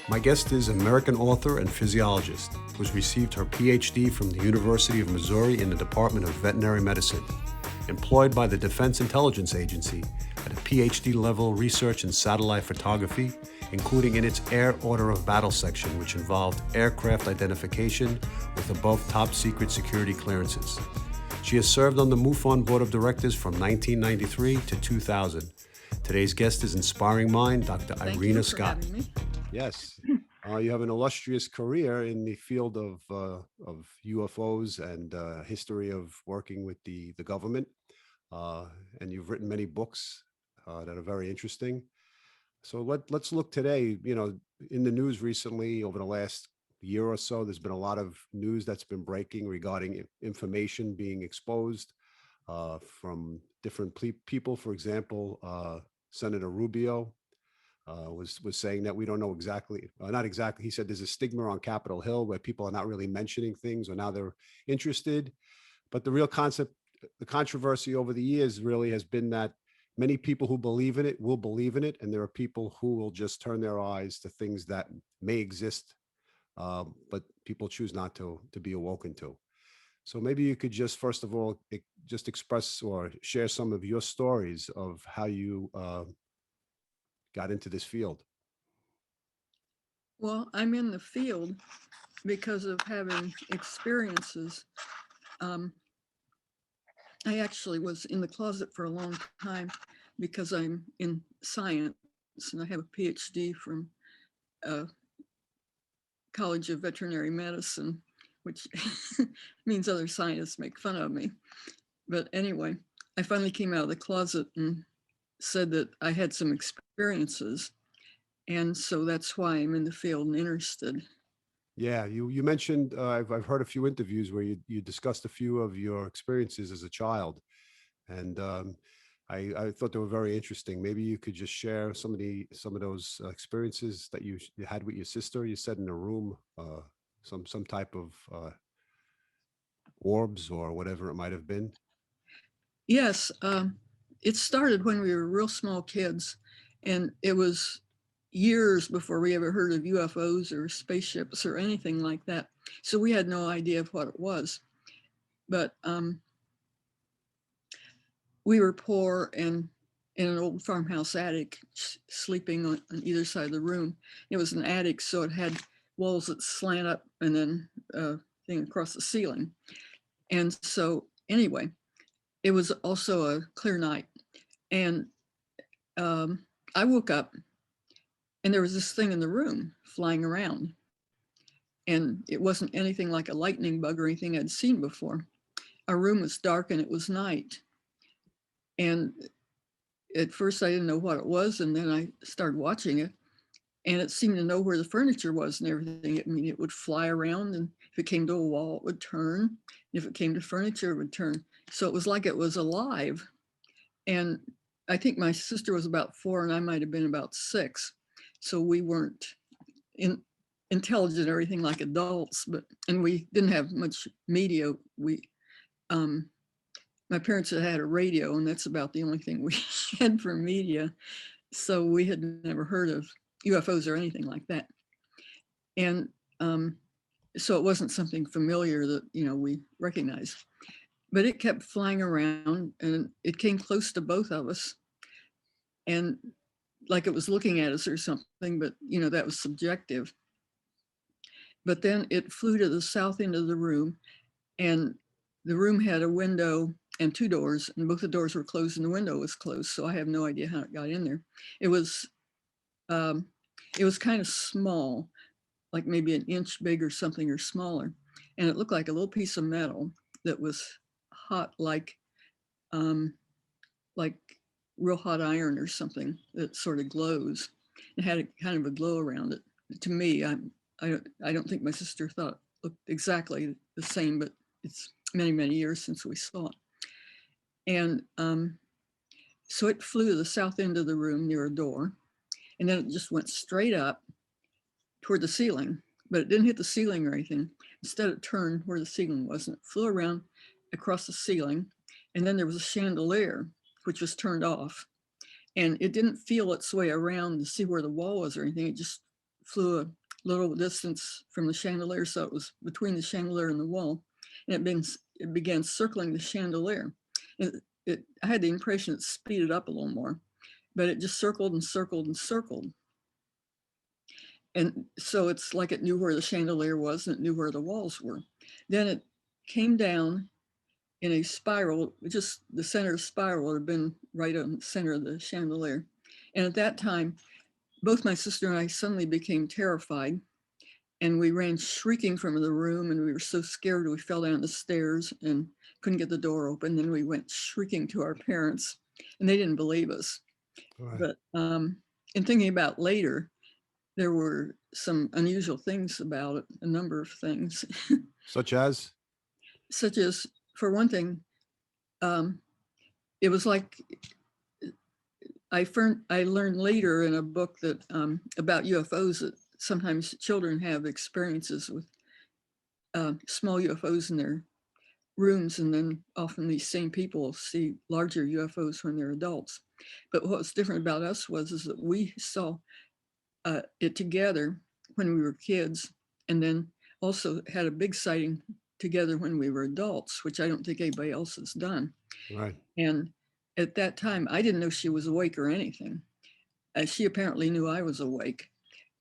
My guest is American author and physiologist who has received her PhD from the University of Missouri in the Department of Veterinary Medicine, employed by the Defense Intelligence Agency at a PhD-level research in satellite photography, including in its Air Order of Battle section, which involved aircraft identification with above top-secret security clearances. She has served on the MUFON Board of Directors from 1993 to 2000. Today's guest is inspiring mind, Dr. Irena Scott. Having me. Yes, you have an illustrious career in the field of UFOs and history of working with the government, and you've written many books that are very interesting. So let's look today. You know, in the news recently, over the last year or so, there's been a lot of news that's been breaking regarding information being exposed from different people. For example, Senator Rubio was saying that we don't know exactly, not exactly. He said there's a stigma on Capitol Hill where people are not really mentioning things, or now they're interested. But the real concept, the controversy over the years really has been that many people who believe in it will believe in it, and there are people who will just turn their eyes to things that may exist, but people choose not to be awoken to. So maybe you could just, first of all, just express or share some of your stories of how you got into this field. Well, I'm in the field because of having experiences. I actually was in the closet for a long time because I'm in science and I have a PhD from College of Veterinary Medicine, which means other scientists make fun of me. But anyway, I finally came out of the closet and said that I had some experiences. And so that's why I'm in the field and interested. Yeah, you mentioned, I've heard a few interviews where you discussed a few of your experiences as a child, and I thought they were very interesting. Maybe you could just share some of those experiences that you had with your sister. You said in a room, some type of orbs or whatever it might have been. Yes, it started when we were real small kids, and it was years before we ever heard of UFOs or spaceships or anything like that. So we had no idea of what it was. But we were poor and in an old farmhouse attic, sleeping on either side of the room. It was an attic, so it had walls that slant up and then thing across the ceiling. And so anyway, it was also a clear night. And I woke up and there was this thing in the room flying around. And it wasn't anything like a lightning bug or anything I'd seen before. Our room was dark and it was night. And at first I didn't know what it was. And then I started watching it and it seemed to know where the furniture was and everything. I mean, it would fly around, and if it came to a wall, it would turn. If it came to furniture, it would turn. So it was like it was alive. And I think my sister was about 4 and I might have been about 6. So we weren't intelligent or anything like adults, and we didn't have much media. My parents had a radio, and that's about the only thing we had for media. So we had never heard of UFOs or anything like that. And so it wasn't something familiar that, we recognized. But it kept flying around and it came close to both of us. And like it was looking at us or something, but that was subjective. But then it flew to the south end of the room, and the room had a window and 2 doors, and both the doors were closed and the window was closed. So I have no idea how it got in there. It was kind of small, like maybe an inch big or something, or smaller. And it looked like a little piece of metal that was hot, like real hot iron or something that sort of glows. It had a kind of a glow around it. To me, I don't think my sister thought it looked exactly the same, but it's many, many years since we saw it. And so it flew to the south end of the room near a door, and then it just went straight up toward the ceiling, but it didn't hit the ceiling or anything. Instead, it turned where the ceiling was, and it flew around across the ceiling. And then there was a chandelier, which was turned off. And it didn't feel its way around to see where the wall was or anything. It just flew a little distance from the chandelier, so it was between the chandelier and the wall, and it began circling the chandelier. I had the impression it speeded up a little more, but it just circled and circled and circled. And so it's like it knew where the chandelier was and it knew where the walls were. Then it came down in a spiral, just the center of the spiral would have been right on the center of the chandelier. And at that time, both my sister and I suddenly became terrified, and we ran shrieking from the room, and we were so scared we fell down the stairs and couldn't get the door open. Then we went shrieking to our parents, and they didn't believe us. Right. But in thinking about later, there were some unusual things about it, a number of things. Such as? Such as, for one thing, it was like I learned later in a book that about UFOs that sometimes children have experiences with small UFOs in their rooms, and then often these same people see larger UFOs when they're adults. But what was different about us is that we saw it together when we were kids, and then also had a big sighting together when we were adults, which I don't think anybody else has done. Right. And at that time, I didn't know she was awake or anything. She apparently knew I was awake,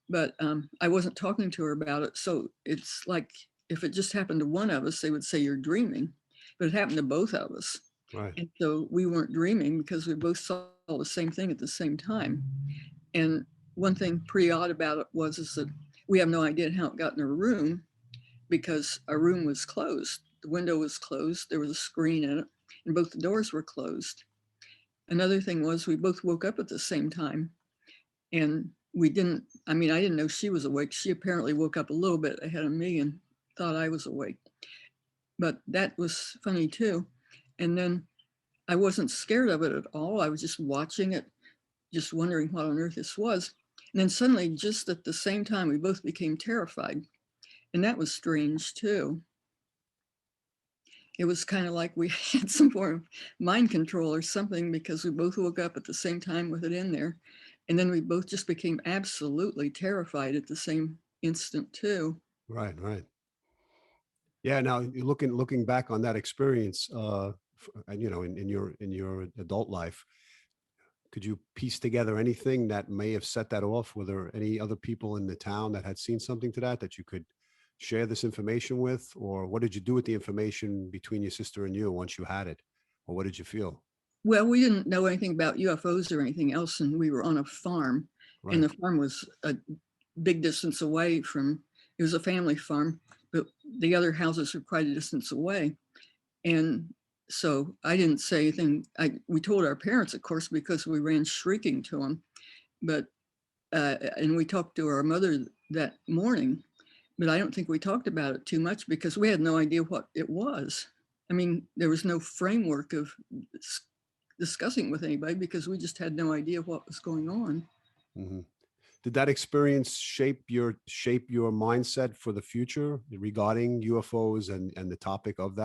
but I wasn't talking to her about it. So it's like, if it just happened to one of us, they would say you're dreaming, but it happened to both of us. Right. And so we weren't dreaming because we both saw the same thing at the same time. And one thing pretty odd about it is that we have no idea how it got in her room, because our room was closed. The window was closed. There was a screen in it, and both the doors were closed. Another thing was we both woke up at the same time, and I didn't know she was awake. She apparently woke up a little bit ahead of me and thought I was awake. But that was funny too. And then I wasn't scared of it at all. I was just watching it, just wondering what on earth this was. And then suddenly, just at the same time, we both became terrified. And that was strange too. It was kind of like we had some form of mind control or something, because we both woke up at the same time with it in there. And then we both just became absolutely terrified at the same instant too. Right. Right. Yeah. Now, looking back on that experience, and in your adult life, could you piece together anything that may have set that off? Were there any other people in the town that had seen something to that you could share this information with? Or what did you do with the information between your sister and you once you had it? Or what did you feel? Well, we didn't know anything about UFOs or anything else, and we were on a farm, and Right. the farm was a big distance away it was a family farm, but the other houses were quite a distance away. And so I didn't say anything. We told our parents, of course, because we ran shrieking to them, but and we talked to our mother that morning, but I don't think we talked about it too much because we had no idea what it was. I mean, there was no framework of discussing with anybody because we just had no idea what was going on. Hmm. Did that experience shape your mindset for the future regarding UFOs and the topic of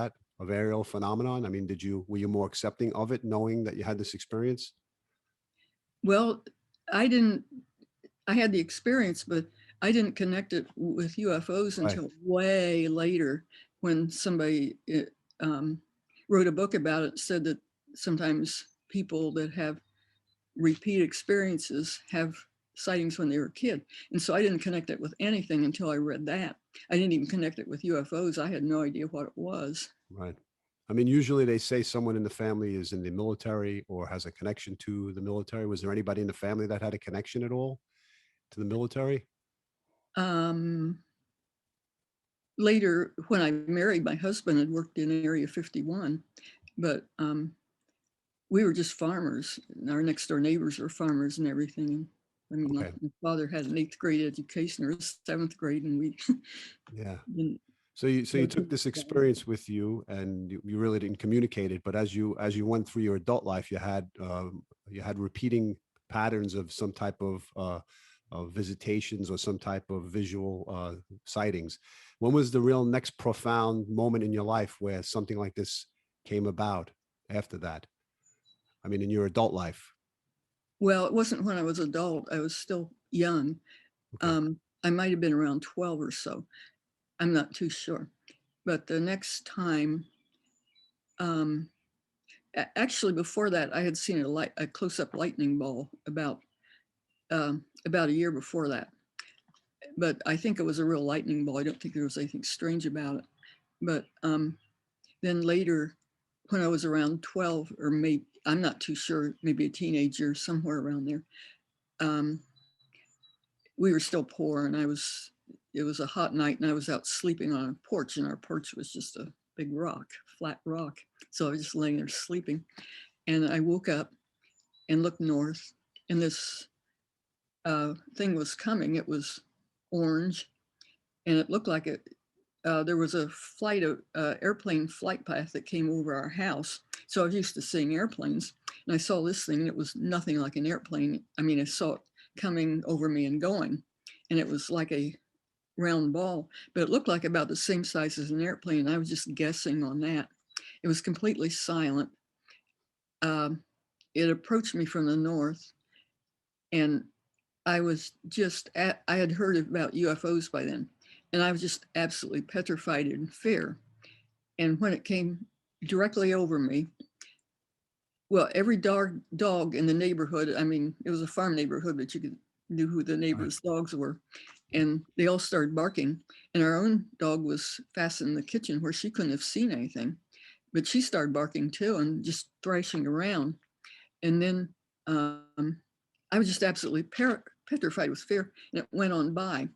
aerial phenomenon? I mean, were you more accepting of it, knowing that you had this experience? Well, I had the experience, but I didn't connect it with UFOs Right. until way later, when somebody wrote a book about it, said that sometimes people that have repeat experiences have sightings when they were a kid. And so I didn't connect it with anything until I read that. I didn't even connect it with UFOs. I had no idea what it was. Right. I mean, usually they say someone in the family is in the military or has a connection to the military. Was there anybody in the family that had a connection at all to the military? Um, Later, when I married, my husband had worked in Area 51, but we were just farmers. And our next door neighbors were farmers and everything. I mean, like Okay. my father had an 8th grade education or a 7th grade, and we Yeah. didn't So you go took to this that. experience with you, and you really didn't communicate it. But as you went through your adult life, you had repeating patterns of some type of visitations or some type of visual sightings. When was the real next profound moment in your life where something like this came about after that? I mean, in your adult life. Well, it wasn't when I was adult. I was still young. Okay. I might have been around 12 or so. I'm not too sure. But the next time, um, actually before that, I had seen a close-up lightning ball about a year before that. But I think it was a real lightning ball. I don't think there was anything strange about it. But then later, when I was around 12, or maybe, I'm not too sure, maybe a teenager, somewhere around there, um, we were still poor, and it was a hot night, and I was out sleeping on a porch, and our porch was just a big rock, flat rock. So I was just laying there sleeping, and I woke up and looked north, and this thing was coming. It was orange, and it looked like it. There was a airplane flight path that came over our house. So I was used to seeing airplanes, and I saw this thing, and it was nothing like an airplane. I mean, I saw it coming over me and going, and it was like a round ball, but it looked like about the same size as an airplane. I was just guessing on that. It was completely silent. Um, it approached me from the north, and I had heard about UFOs by then, and I was just absolutely petrified in fear. And when it came directly over me, well, every dog in the neighborhood, I mean, it was a farm neighborhood, but knew who the Right. neighbors' dogs were. And they all started barking. And our own dog was fastened in the kitchen where she couldn't have seen anything. But she started barking too and just thrashing around. And then I was just absolutely petrified with fear. And it went on by.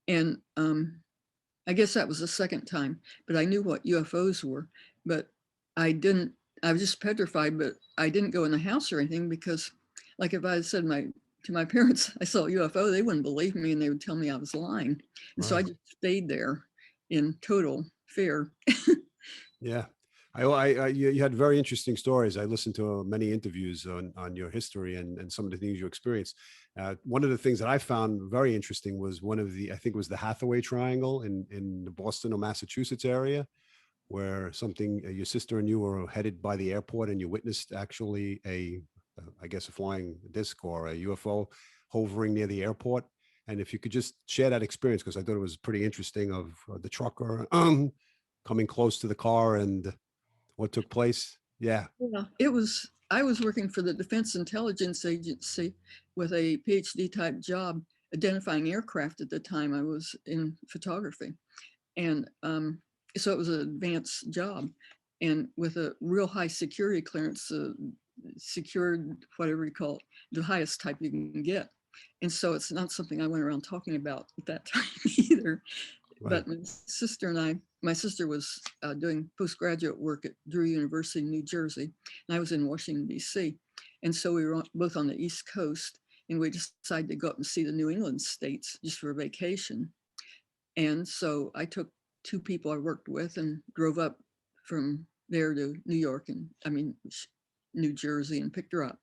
And I guess that was the second time, but I knew what UFOs were, but I didn't, I was just petrified, but I didn't go in the house or anything because like if I had said to my parents, I saw a UFO, they wouldn't believe me and they would tell me I was lying. And so I Right. just stayed there in total fear. Yeah. You had very interesting stories. I listened to many interviews on your history and some of the things you experienced. One of the things that I found very interesting was one of the, I think it was the Hathaway Triangle in the Boston or Massachusetts area, where something, your sister and you were headed by the airport and you witnessed actually I guess, a flying disc or a UFO hovering near the airport. And if you could just share that experience, because I thought it was pretty interesting of the trucker coming close to the car and what took place. Yeah. Yeah, I was working for the Defense Intelligence Agency with a PhD type job identifying aircraft at the time. I was in photography. And so it was an advanced job and with a real high security clearance, secured, whatever you call it, the highest type you can get. And so it's not something I went around talking about at that time either. Right. But my sister was doing postgraduate work at Drew University in New Jersey, and I was in Washington, D.C. And so we were both on the East Coast, and we decided to go up and see the New England states just for a vacation. And so I took two people I worked with and drove up from there to New York and New Jersey and picked her up.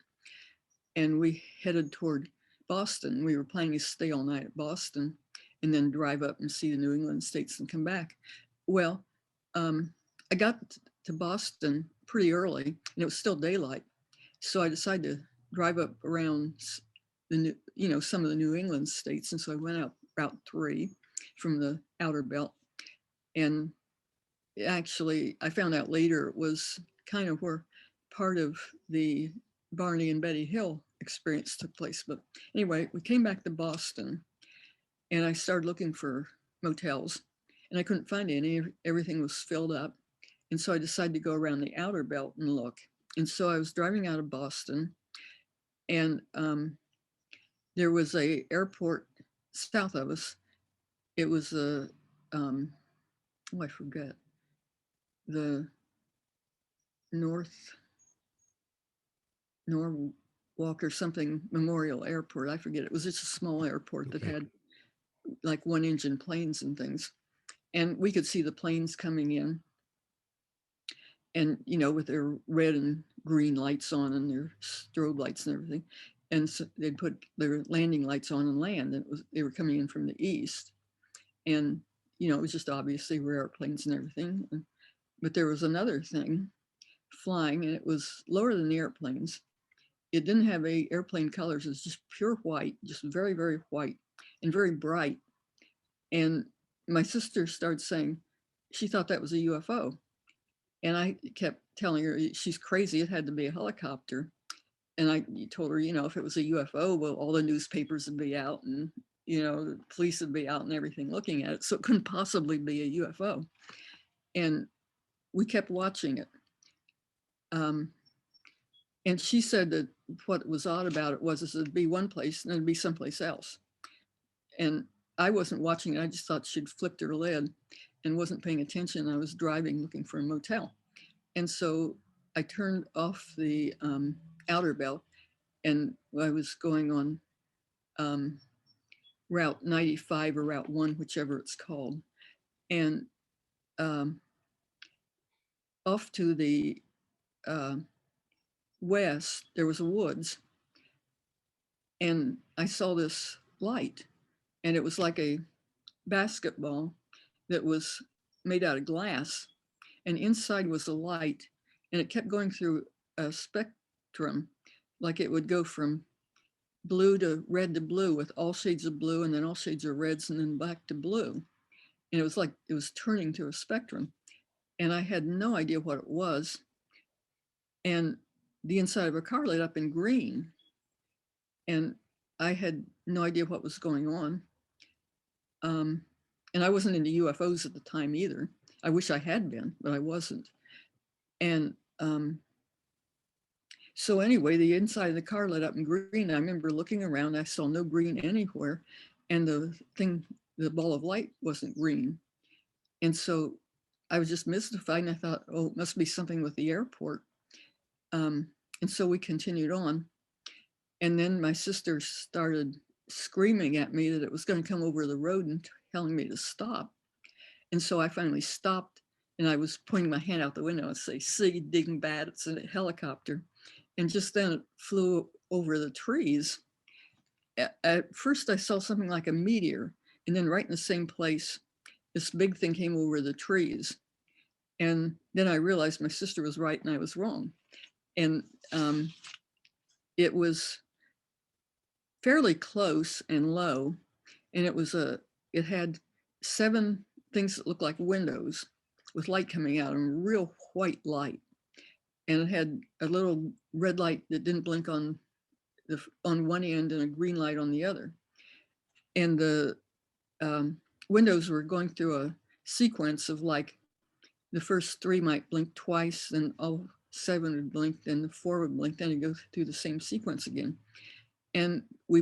And we headed toward Boston. We were planning to stay all night at Boston and then drive up and see the New England states and come back. Well, I got to Boston pretty early and it was still daylight. So I decided to drive up around some of the New England states. And so I went out Route 3 from the outer belt. And actually, I found out later it was kind of where part of the Barney and Betty Hill experience took place. But anyway, we came back to Boston and I started looking for motels and I couldn't find any. Everything was filled up. And so I decided to go around the outer belt and look. And so I was driving out of Boston and there was a airport south of us. It was I forget, the North Norwalk or something Memorial Airport. I forget. It was just a small airport that Okay. had like one engine planes and things. And we could see the planes coming in and, with their red and green lights on and their strobe lights and everything. And so they'd put their landing lights on and land. And they were coming in from the east. And, it was just obvious they were airplanes and everything. But there was another thing flying and it was lower than the airplanes. It didn't have airplane colors. It was just pure white, just very, very white. and very bright. And my sister started saying she thought that was a UFO. And I kept telling her she's crazy. It had to be a helicopter. And I told her, if it was a UFO, well, all the newspapers would be out and, the police would be out and everything looking at it. So it couldn't possibly be a UFO. And we kept watching it. And she said that what was odd about it was it'd be one place and then it'd be someplace else. And I wasn't watching it. I just thought she'd flipped her lid and wasn't paying attention. I was driving looking for a motel. And so I turned off the outer belt, and I was going on Route 95 or Route 1, whichever it's called. And off to the west, there was a woods. And I saw this light, and it was like a basketball that was made out of glass. And inside was a light, and it kept going through a spectrum, like it would go from blue to red to blue with all shades of blue and then all shades of reds and then back to blue. And it was like it was turning to a spectrum. And I had no idea what it was. And the inside of a car lit up in green. And I had no idea what was going on. And I wasn't into UFOs at the time either. I wish I had been, but I wasn't. And so anyway, the inside of the car lit up in green. I remember looking around, I saw no green anywhere. And the ball of light wasn't green. And so I was just mystified, and I thought, oh, it must be something with the airport. And so we continued on. And then my sister started screaming at me that it was going to come over the road and telling me to stop. And so I finally stopped, and I was pointing my hand out the window and say, "See, ding bad, it's a helicopter." And just then it flew over the trees. At first I saw something like a meteor, and then right in the same place, this big thing came over the trees. And then I realized my sister was right and I was wrong. And it was fairly close and low. And it had 7 things that looked like windows with light coming out, and real white light. And it had a little red light that didn't blink on one end and a green light on the other. And the windows were going through a sequence of like the first 3 might blink twice, then all 7 would blink, then the 4 would blink, then it goes through the same sequence again. And we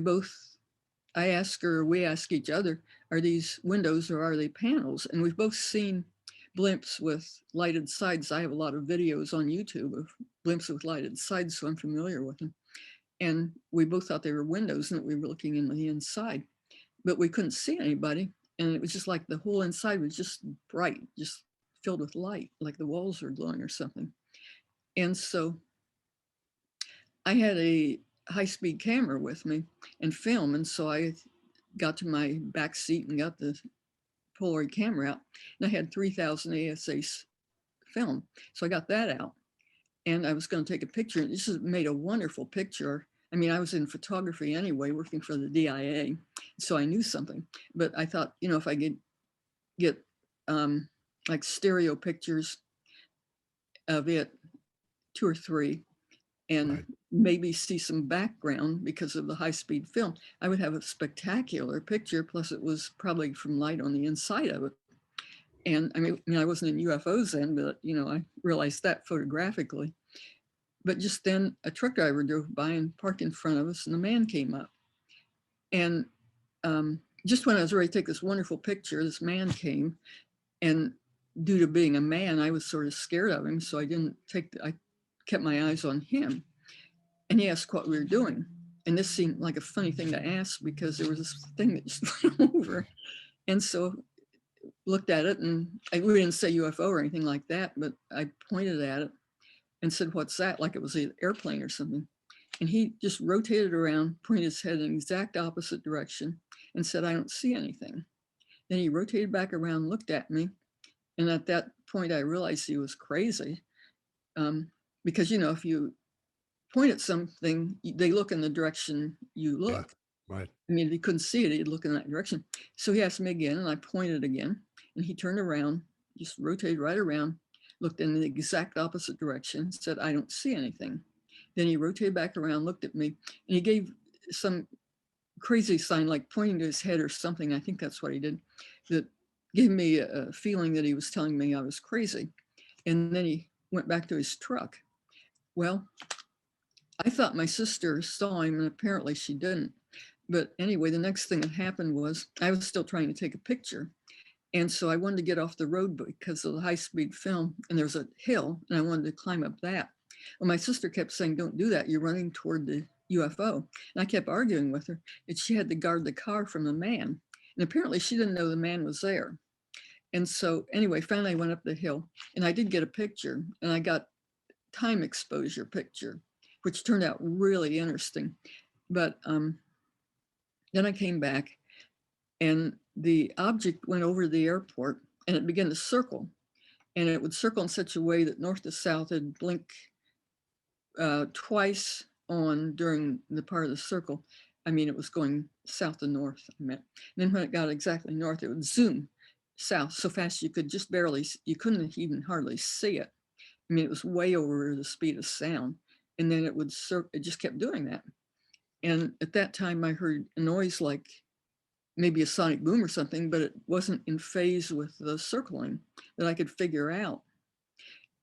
asked each other, are these windows or are they panels? And we've both seen blimps with lighted sides. I have a lot of videos on YouTube of blimps with lighted sides, so I'm familiar with them. And we both thought they were windows and that we were looking in the inside, but we couldn't see anybody. And it was just like the whole inside was just bright, just filled with light, like the walls were glowing or something. And so I had a high-speed camera with me and film. And so I got to my back seat and got the Polaroid camera out, and I had 3000 ASA film. So I got that out, and I was going to take a picture. This has made a wonderful picture. I mean, I was in photography anyway, working for the DIA, so I knew something. But I thought, if I could get like stereo pictures of it, 2 or 3, and right, maybe see some background because of the high-speed film, I would have a spectacular picture. Plus it was probably from light on the inside of it. And I mean, I wasn't in UFOs then, but I realized that photographically. But just then a truck driver drove by and parked in front of us, and the man came up. And just when I was ready to take this wonderful picture, this man came, and due to being a man, I was sort of scared of him. So I kept my eyes on him. And he asked what we were doing. And this seemed like a funny thing to ask because there was this thing that just went over. And so looked at it, and we didn't say UFO or anything like that, but I pointed at it and said, "What's that?" Like it was an airplane or something. And he just rotated around, pointed his head in the exact opposite direction and said, "I don't see anything." Then he rotated back around, looked at me. And at that point, I realized he was crazy. Because, if you point at something, they look in the direction you look. Right. I mean, if he couldn't see it, he'd look in that direction. So he asked me again, and I pointed again, and he turned around, just rotated right around, looked in the exact opposite direction, said, I don't see anything. Then he rotated back around, looked at me, and he gave some crazy sign, like pointing to his head or something. I think that's what he did, that gave me a feeling that he was telling me I was crazy. And then he went back to his truck. Well, I thought my sister saw him, and apparently she didn't. But anyway, the next thing that happened was I was still trying to take a picture. And so I wanted to get off the road because of the high-speed film, and there was a hill, and I wanted to climb up that. Well, my sister kept saying, don't do that. You're running toward the UFO. And I kept arguing with her that she had to guard the car from the man. And apparently she didn't know the man was there. And so anyway, finally I went up the hill, and I did get a picture, and I got time exposure picture, which turned out really interesting. But then I came back, and the object went over the airport, and it began to circle, and it would circle in such a way that north to south it'd blink twice on during the part of the circle. I mean, it was going south to north, I meant. And then when it got exactly north, it would zoom south so fast you could just barely, you couldn't even hardly see it. I mean, it was way over the speed of sound. And then it would, it just kept doing that. And at that time I heard a noise like maybe a sonic boom or something, but it wasn't in phase with the circling that I could figure out.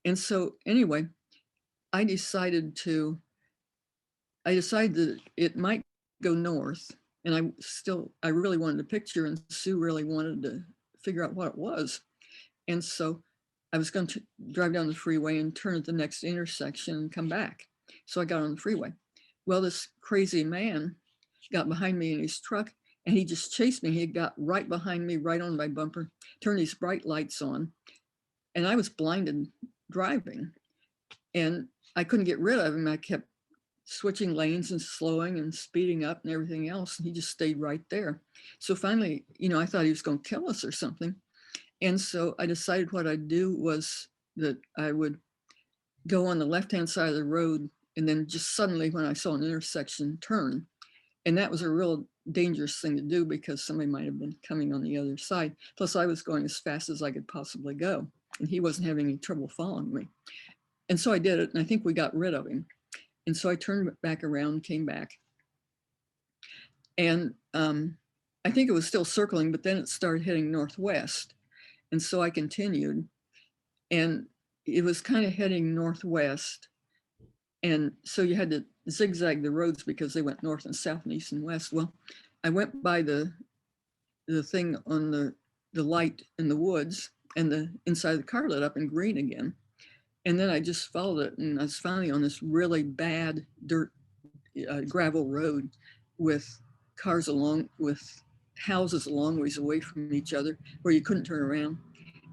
And so anyway, I decided that it might go north, and I really wanted a picture, and Sue really wanted to figure out what it was. And so I was going to drive down the freeway and turn at the next intersection and come back. So I got on the freeway. Well, this crazy man got behind me in his truck, and he just chased me. He got right behind me, right on my bumper, turned these bright lights on, and I was blinded driving, and I couldn't get rid of him. I kept switching lanes and slowing and speeding up and everything else. And he just stayed right there. So finally, I thought he was going to kill us or something. And so I decided what I'd do was that I would go on the left-hand side of the road, and then just suddenly when I saw an intersection, turn. And that was a real dangerous thing to do because somebody might have been coming on the other side. Plus I was going as fast as I could possibly go, and he wasn't having any trouble following me. And so I did it, and I think we got rid of him. And so I turned back around, came back. And I think it was still circling, but then it started heading northwest. And so I continued, and it was kind of heading northwest. And so you had to zigzag the roads because they went north and south and east and west. Well, I went by the thing on the light in the woods, and the inside of the car lit up in green again. And then I just followed it, and I was finally on this really bad dirt gravel road with cars with houses a long ways away from each other where you couldn't turn around.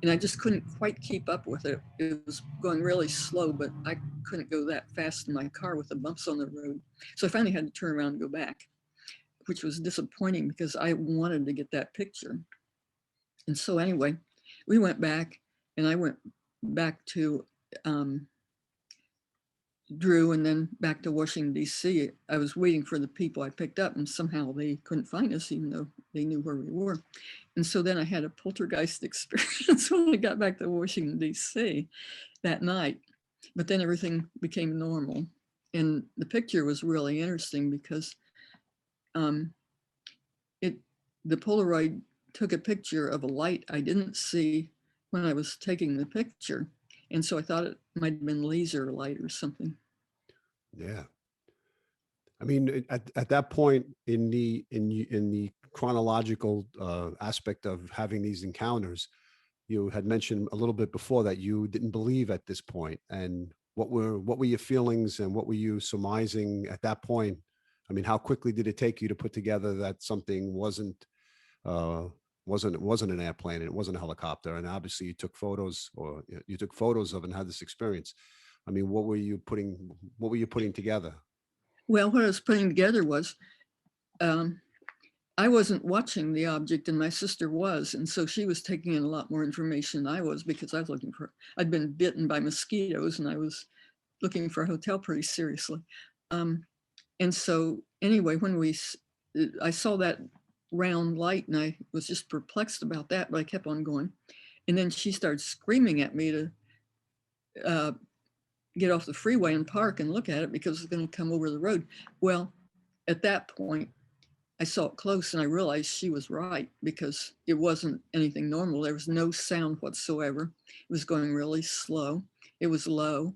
And I just couldn't quite keep up with it. It was going really slow, but I couldn't go that fast in my car with the bumps on the road. So I finally had to turn around and go back, which was disappointing because I wanted to get that picture. And so anyway, we went back, and I went back to Drew, and then back to Washington, D.C. I was waiting for the people I picked up, and somehow they couldn't find us, even though they knew where we were. And so then I had a poltergeist experience when I got back to Washington, D.C. that night. But then everything became normal. And the picture was really interesting because the Polaroid took a picture of a light I didn't see when I was taking the picture. And so I thought it might have been laser light or something. Yeah. I mean, at that point in the chronological aspect of having these encounters, you had mentioned a little bit before that you didn't believe at this point. And what were your feelings, and what were you surmising at that point? I mean, how quickly did it take you to put together that something uh, wasn't an airplane, and it wasn't a helicopter, and obviously you took photos, or you took photos of and had this experience. I mean, what were you putting together? Well, what I was putting together was I wasn't watching the object, and my sister was. And so she was taking in a lot more information than I was, because I was I'd been bitten by mosquitoes, and I was looking for a hotel pretty seriously. And so anyway, when we I saw that round light and I was just perplexed about that, but I kept on going. And then she started screaming at me to uh, get off the freeway and park and look at it because it's going to come over the road. Well, at that point, I saw it close and I realized she was right because it wasn't anything normal. There was no sound whatsoever. It was going really slow. It was low.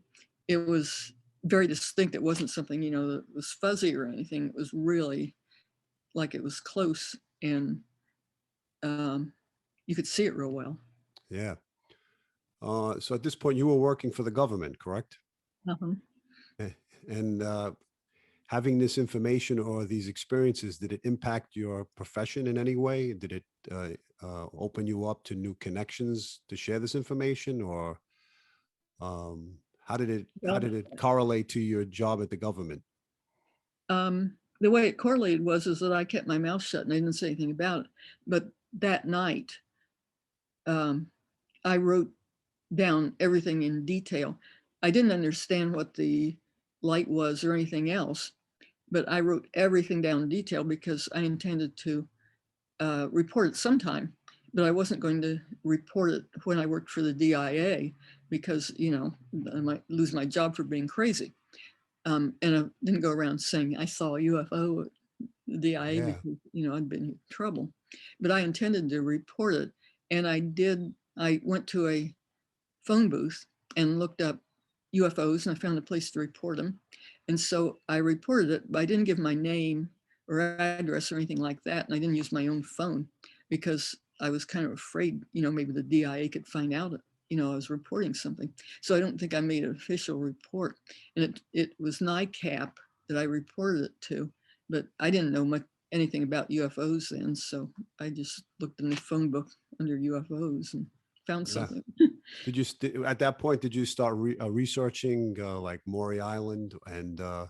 It was very distinct. It wasn't something, that was fuzzy or anything. It was really like it was close and um, you could see it real well. Yeah. So at this point, you were working for the government, correct? Uh-huh. Eh, And having this information or these experiences, did it impact your profession in any way? Did it open you up to new connections to share this information, or how Well, did it correlate to your job at the government? the way it correlated is that I kept my mouth shut and I didn't say anything about it. But that night, um, I wrote down everything in detail. I didn't understand what the light was or anything else, but I wrote everything down in detail because I intended to report it sometime, but I wasn't going to report it when I worked for the DIA because, I might lose my job for being crazy. And I didn't go around saying I saw a UFO at the DIA Yeah. because, I'd been in trouble. But I intended to report it. And I did, I went to a phone booth and looked up UFOs and I found a place to report them. And so I reported it, but I didn't give my name or address or anything like that. And I didn't use my own phone because I was kind of afraid, maybe the DIA could find out, I was reporting something. So I don't think I made an official report. And it was NICAP that I reported it to, but I didn't know much anything about UFOs then. So I just looked in the phone book under UFOs and found Yeah. something. Did you at that point? Did you start researching like Maury Island and the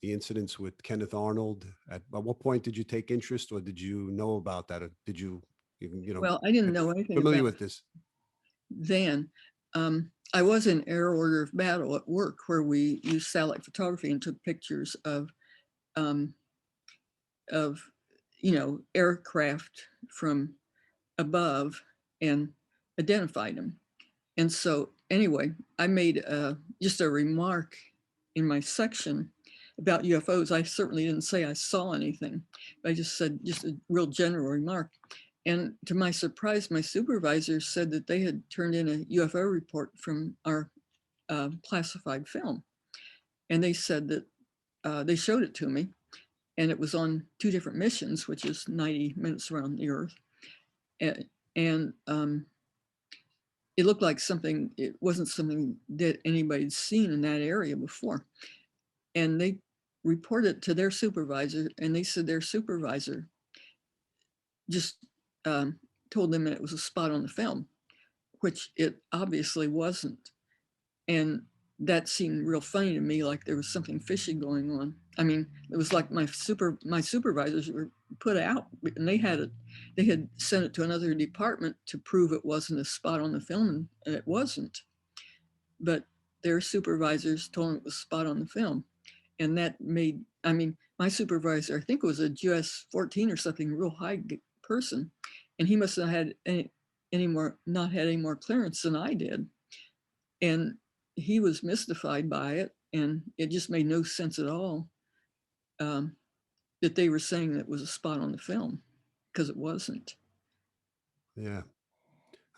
incidents with Kenneth Arnold? At what point did you take interest, or did you know about that? Or did you even, Well, I didn't get know anything familiar about with this? then. I was in air order of battle at work where we used satellite photography and took pictures um, of aircraft from above and identified them. And so anyway, I made just a remark in my section about UFOs. I certainly didn't say I saw anything. I just said just a real general remark. And to my surprise, my supervisor said that they had turned in a UFO report from our classified film. And they said that they showed it to me and it was on 2 different missions, which is 90 minutes around the Earth. And it looked like something, it wasn't something that anybody'd seen in that area before. And they reported to their supervisor and they said their supervisor just told them that it was a spot on the film, which it obviously wasn't. And that seemed real funny to me, like there was something fishy going on. I mean, it was like my supervisors were put out and they had sent it to another department to prove it wasn't a spot on the film, and it wasn't. But their supervisors told them it was a spot on the film. And that made, I mean, my supervisor, I think it was a US 14 or something, real high person. And he must have had not had any more clearance than I did. And he was mystified by it. And it just made no sense at all that they were saying that it was a spot on the film, because it wasn't. Yeah.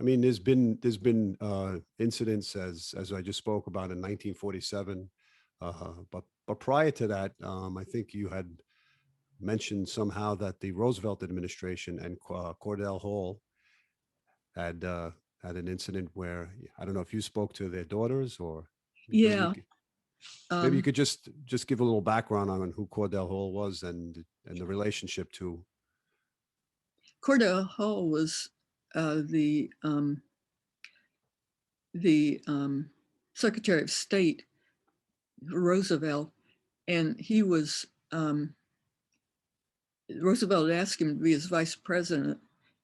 I mean, there's been incidents as I just spoke about in 1947, but prior to that, I think you had mentioned somehow that the Roosevelt administration and Cordell Hall had an incident where I don't know if you spoke to their daughters, or maybe Yeah. maybe you Um, could just give a little background on who Cordell Hall was and the relationship to. Cordell Hull was uh, the um, the Secretary of State Roosevelt, and he was Roosevelt asked him to be his vice president,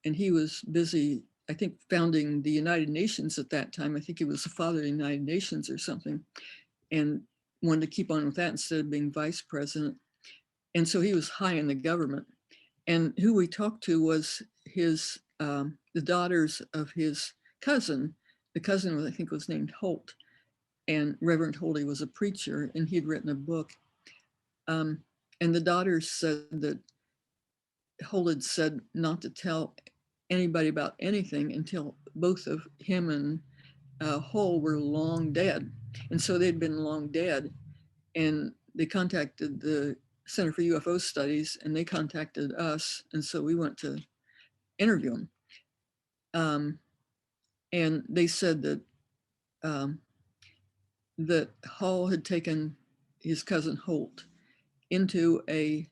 and he was busy, I think, founding the United Nations at that time. I think he was the father of the United Nations or something, and wanted to keep on with that instead of being vice president. And so he was high in the government. And who we talked to was his, the daughters of his cousin. The cousin, was, I think, was named Holt. And Reverend Holt was a preacher, and he'd written a book. And the daughters said that Holt had said not to tell anybody about anything until both of him and Hull were long dead. And so they'd been long dead. And they contacted the Center for UFO Studies, and they contacted us. And so we went to interview them. And they said that that Hull had taken his cousin Holt into a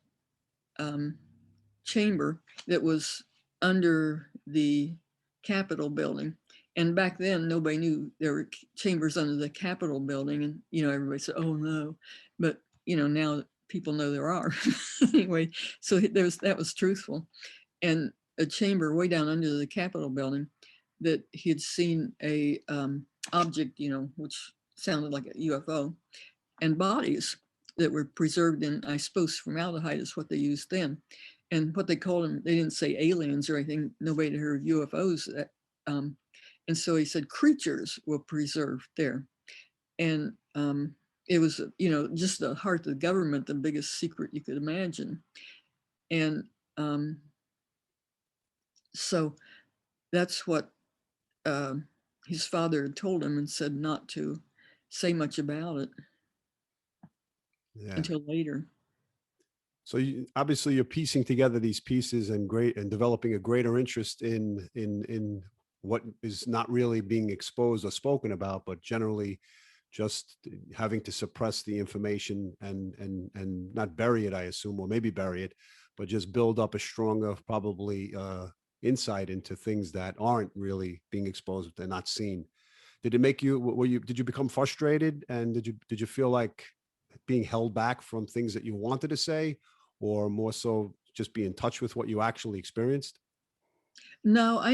chamber that was under the Capitol building. And back then, nobody knew there were chambers under the Capitol building. And, you know, everybody said, oh no. But, you know, now people know there are. Anyway, so that was truthful. And a chamber way down under the Capitol building that he had seen a object, you know, which sounded like a UFO, and bodies that were preserved in, I suppose, formaldehyde is what they used then. And what they called them, they didn't say aliens or anything. Nobody had heard of UFOs. And so he said creatures were preserved there. And it was, you know, just the heart of the government, the biggest secret you could imagine. And so that's what his father had told him, and said not to say much about it until later. So obviously you're piecing together these pieces and developing a greater interest in what is not really being exposed or spoken about, but generally just having to suppress the information and not bury it, I assume, or maybe bury it, but just build up a stronger, probably insight into things that aren't really being exposed, they're not seen. Did it make you, did you become frustrated, and did you feel like being held back from things that you wanted to say, or more so just be in touch with what you actually experienced? No, I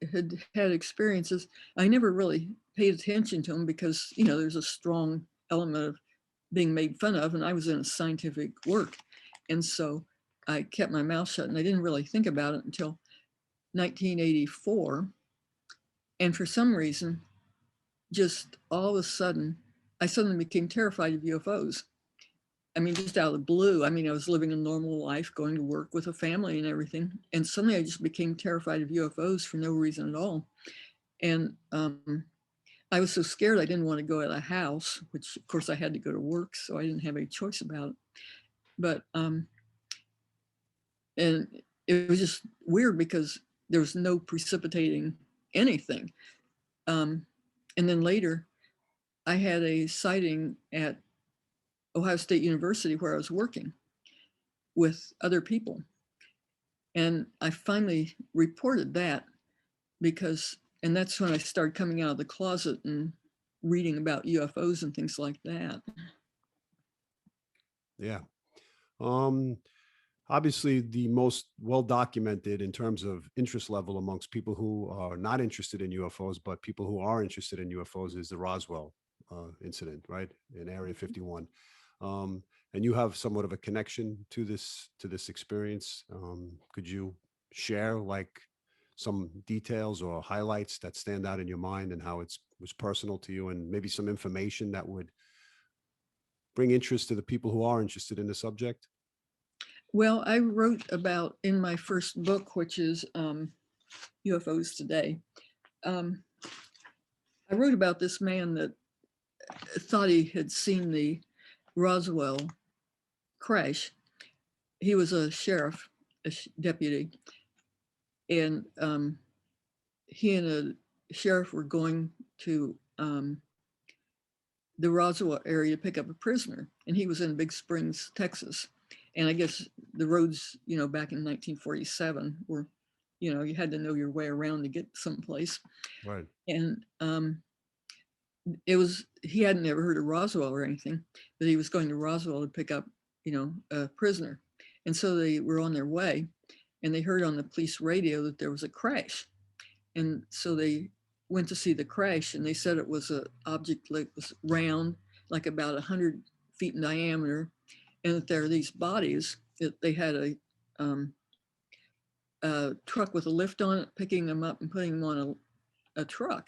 had experiences. I never really paid attention to them because, you know, there's a strong element of being made fun of, and I was in a scientific work. And so I kept my mouth shut, and I didn't really think about it until 1984. And for some reason, just all of a sudden, I suddenly became terrified of UFOs. I mean, just out of the blue. I mean, I was living a normal life, going to work with a family and everything. And suddenly I just became terrified of UFOs for no reason at all. And I was so scared I didn't want to go out of the house, which of course I had to go to work, so I didn't have any choice about it. But, and it was just weird because there was no precipitating anything. And then later I had a sighting at Ohio State University where I was working with other people. And I finally reported that and that's when I started coming out of the closet and reading about UFOs and things like that. Yeah. Obviously the most well documented in terms of interest level amongst people who are not interested in UFOs, but people who are interested in UFOs, is the Roswell incident, right, in Area 51. And you have somewhat of a connection to this experience. Could you share like some details or highlights that stand out in your mind, and how was personal to you, and maybe some information that would bring interest to the people who are interested in the subject? Well, I wrote about, in my first book, which is UFOs Today, I wrote about this man that thought he had seen the Roswell crash. He was a sheriff, deputy, and he and a sheriff were going to the Roswell area to pick up a prisoner, and he was in Big Springs, Texas. And I guess the roads, you know, back in 1947 were, you know, you had to know your way around to get someplace. Right. And he hadn't never heard of Roswell or anything, but he was going to Roswell to pick up, you know, a prisoner. And so they were on their way, and they heard on the police radio that there was a crash. And so they went to see the crash, and they said it was an object that was round, like about 100 feet in diameter, and that there are these bodies that they had a truck with a lift on it, picking them up and putting them on a truck.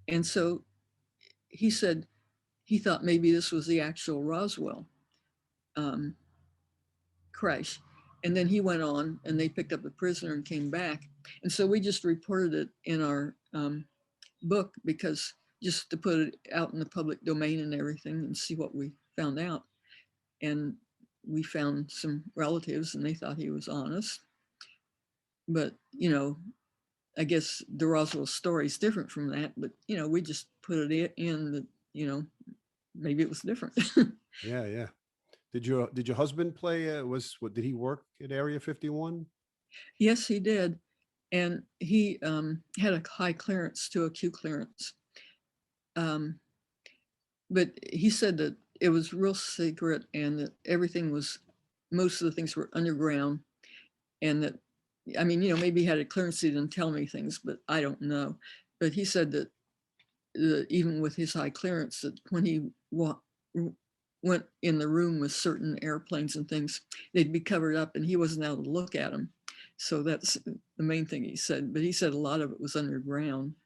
And so he said he thought maybe this was the actual Roswell crash. And then he went on and they picked up the prisoner and came back. And so we just reported it in our book, because just to put it out in the public domain and everything and see what we found out. And we found some relatives and they thought he was honest. But, you know, I guess the Roswell story is different from that. But, you know, we just put it in that, you know, maybe it was different. Yeah, yeah. Did your husband play? Did he work at Area 51? Yes, he did. And he had a high clearance to a Q clearance. But he said that it was real secret and that everything was, most of the things were underground. And that, I mean, you know, maybe he had a clearance, he didn't tell me things, but I don't know. But he said that even with his high clearance, that when he went in the room with certain airplanes and things, they'd be covered up and he wasn't able to look at them. So that's the main thing he said. But he said a lot of it was underground.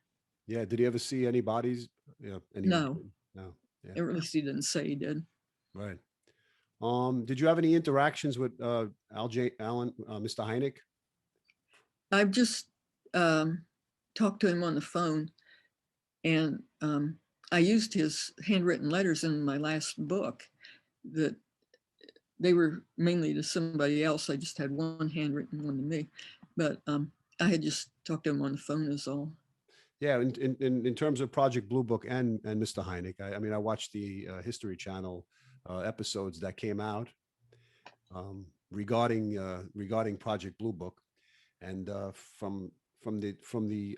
Yeah. Did he ever see any bodies? Yeah. No, No. Yeah. at least he didn't say he did. Right. Did you have any interactions with Mr. Hynek? I've just talked to him on the phone, and I used his handwritten letters in my last book. That they were mainly to somebody else. I just had one handwritten one to me, but I had just talked to him on the phone is all. Yeah, in terms of Project Blue Book and Mr. Hynek, I mean, I watched the History Channel episodes that came out regarding Project Blue Book, and from the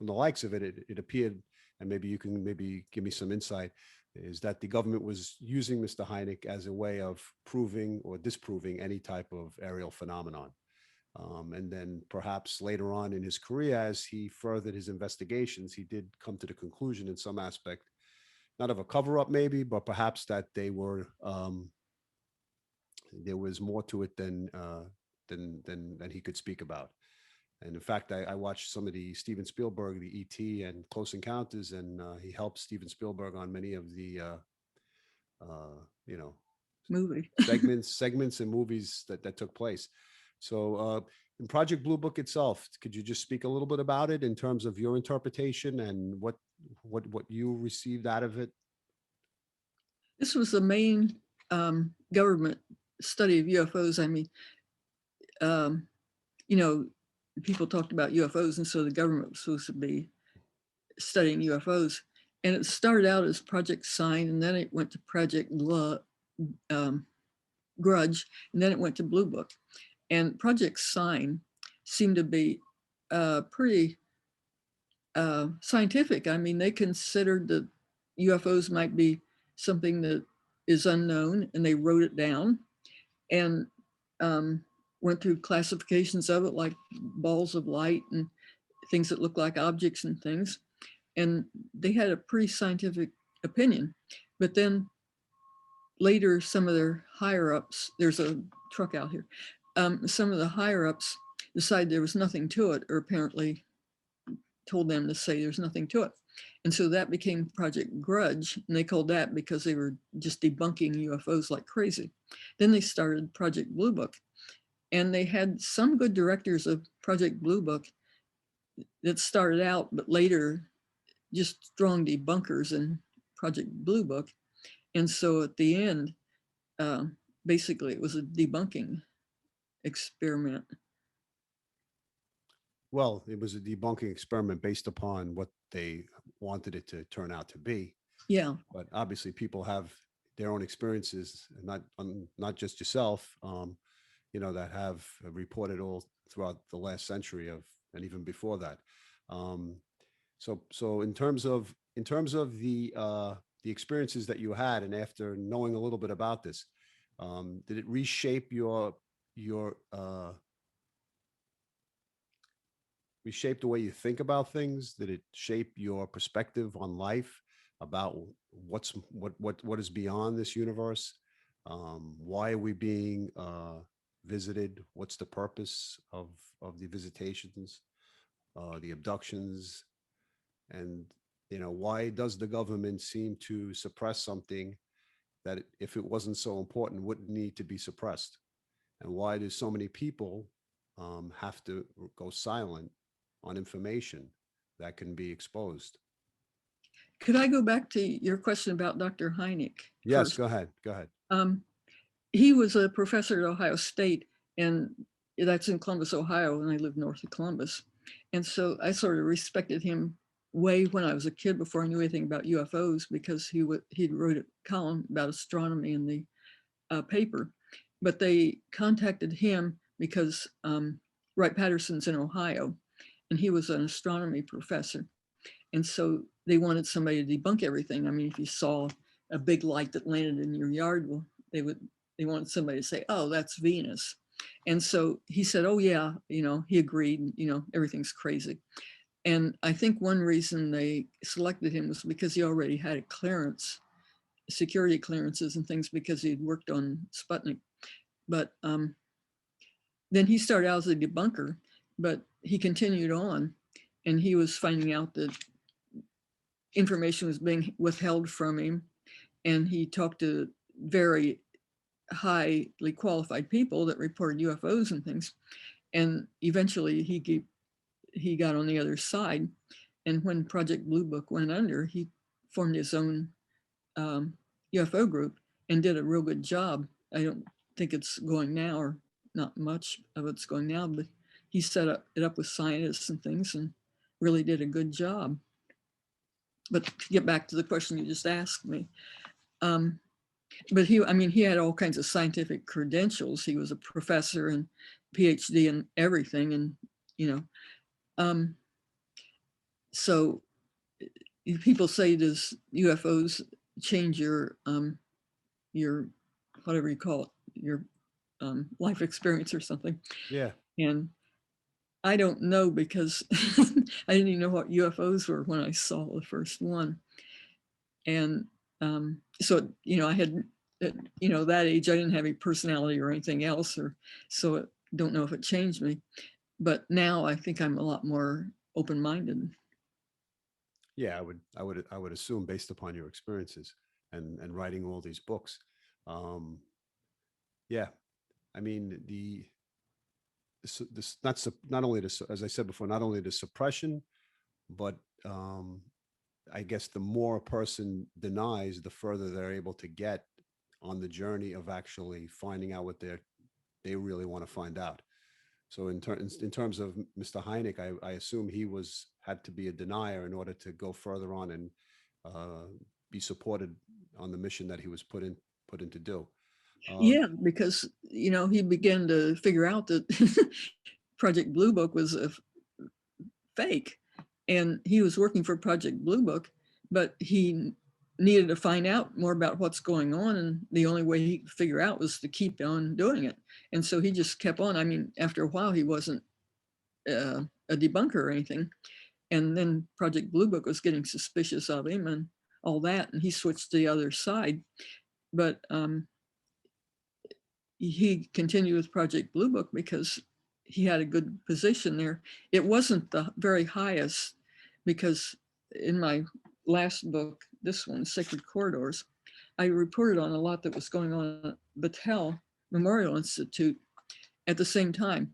likes of it, it appeared, and maybe you can give me some insight, is that the government was using Mr. Hynek as a way of proving or disproving any type of aerial phenomenon. And then perhaps later on in his career, as he furthered his investigations, he did come to the conclusion in some aspect, not of a cover up maybe, but perhaps that there was more to it than he could speak about. And in fact, I watched some of the Steven Spielberg, the E.T. and Close Encounters, and he helped Steven Spielberg on many of the you know, Movie. segments and movies that took place. So in Project Blue Book itself, could you just speak a little bit about it in terms of your interpretation and what you received out of it? This was the main government study of UFOs. I mean, you know, people talked about UFOs, and so the government was supposed to be studying UFOs. And it started out as Project Sign, and then it went to Project Grudge, and then it went to Blue Book. And Project Sign seemed to be pretty scientific. I mean, they considered that UFOs might be something that is unknown, and they wrote it down and went through classifications of it, like balls of light and things that look like objects and things. And they had a pretty scientific opinion. But then later, some of their higher ups, there's a truck out here, some of the higher ups decided there was nothing to it, or apparently told them to say there's nothing to it. And so that became Project Grudge, and they called that because they were just debunking UFOs like crazy. Then they started Project Blue Book, and they had some good directors of Project Blue Book that started out, but later just strong debunkers in Project Blue Book. And so at the end, basically it was a debunking experiment. Well, it was a debunking experiment based upon what they wanted it to turn out to be. Yeah. But obviously, people have their own experiences, not just yourself, that have reported all throughout the last century and even before that. So in terms of the experiences that you had, and after knowing a little bit about this, did it reshape your reshape the way you think about things? Did it shape your perspective on life, about what is beyond this universe? Why are we being visited? What's the purpose of the visitations, the abductions, and why does the government seem to suppress something that if it wasn't so important wouldn't need to be suppressed? And why do so many people have to go silent on information that can be exposed? Could I go back to your question about Dr. Hynek Yes, first? go ahead. Go ahead. Um, he was a professor at Ohio State, and that's in Columbus, Ohio, and I live north of Columbus. And so I sort of respected him way when I was a kid before I knew anything about UFOs, because he wrote a column about astronomy in the paper. But they contacted him because Wright-Patterson's in Ohio, and he was an astronomy professor. And so they wanted somebody to debunk everything. I mean, if you saw a big light that landed in your yard, well, they wanted somebody to say, oh, that's Venus. And so he said, oh yeah, he agreed, everything's crazy. And I think one reason they selected him was because he already had a clearance, security clearances and things, because he'd worked on Sputnik. But then he started out as a debunker, but he continued on, and he was finding out that information was being withheld from him, and he talked to very highly qualified people that reported UFOs and things. And eventually he got on the other side. And when Project Blue Book went under, he formed his own UFO group and did a real good job. I don't think it's going now, or not much of it's going now, but he set it up with scientists and things and really did a good job. But to get back to the question you just asked me, but he had all kinds of scientific credentials. He was a professor and PhD and everything. And, um, so people say, does UFOs change your, whatever you call it, your life experience or something? Yeah. And I don't know, because I didn't even know what UFOs were when I saw the first one. And so, I had, that age, I didn't have any personality or anything else, so I don't know if it changed me. But now I think I'm a lot more open-minded. Yeah, I would assume based upon your experiences and writing all these books. Um, yeah, I mean this not only this, as I said before, not only the suppression, but I guess the more a person denies, the further they're able to get on the journey of actually finding out what they really want to find out. So in terms of Mr. Hynek, I assume he had to be a denier in order to go further on and uh, be supported on the mission that he was put in to do. Yeah, because, he began to figure out that Project Blue Book was a fake, and he was working for Project Blue Book, but he needed to find out more about what's going on, and the only way he could figure out was to keep on doing it. And so he just kept on. I mean, after a while, he wasn't a debunker or anything, and then Project Blue Book was getting suspicious of him and all that, and he switched to the other side. But he continued with Project Blue Book because he had a good position there. It wasn't the very highest, because in my last book, this one, Sacred Corridors, I reported on a lot that was going on at Battelle Memorial Institute at the same time.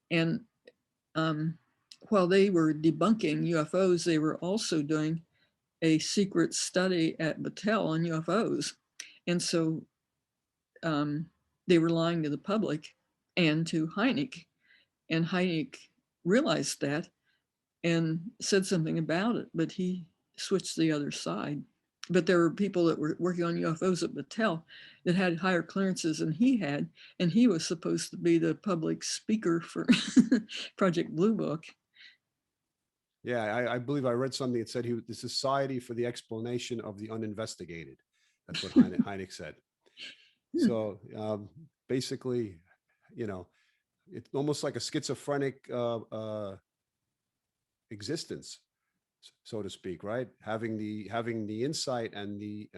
And while they were debunking UFOs, they were also doing a secret study at Battelle on UFOs. And so they were lying to the public and to Hynek. And Hynek realized that and said something about it, but he switched to the other side. But there were people that were working on UFOs at Battelle that had higher clearances than he had, and he was supposed to be the public speaker for Project Blue Book. Yeah, I believe I read something that said he was the Society for the Explanation of the Uninvestigated. That's what Hynek said. So basically, you know, it's almost like a schizophrenic existence. so to speak, right? Having the insight and the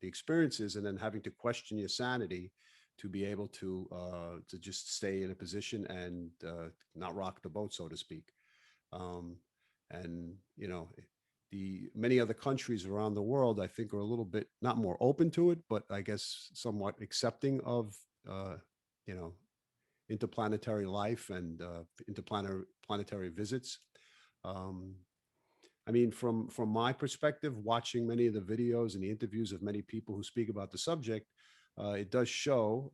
experiences, and then having to question your sanity to be able to just stay in a position and not rock the boat, so to speak. Um, and you know, the many other countries around the world, I think, are a little bit not more open to it, but I guess somewhat accepting of uh, you know, interplanetary life and interplanetary visits. Um, I mean, from my perspective, watching many of the videos and the interviews of many people who speak about the subject, it does show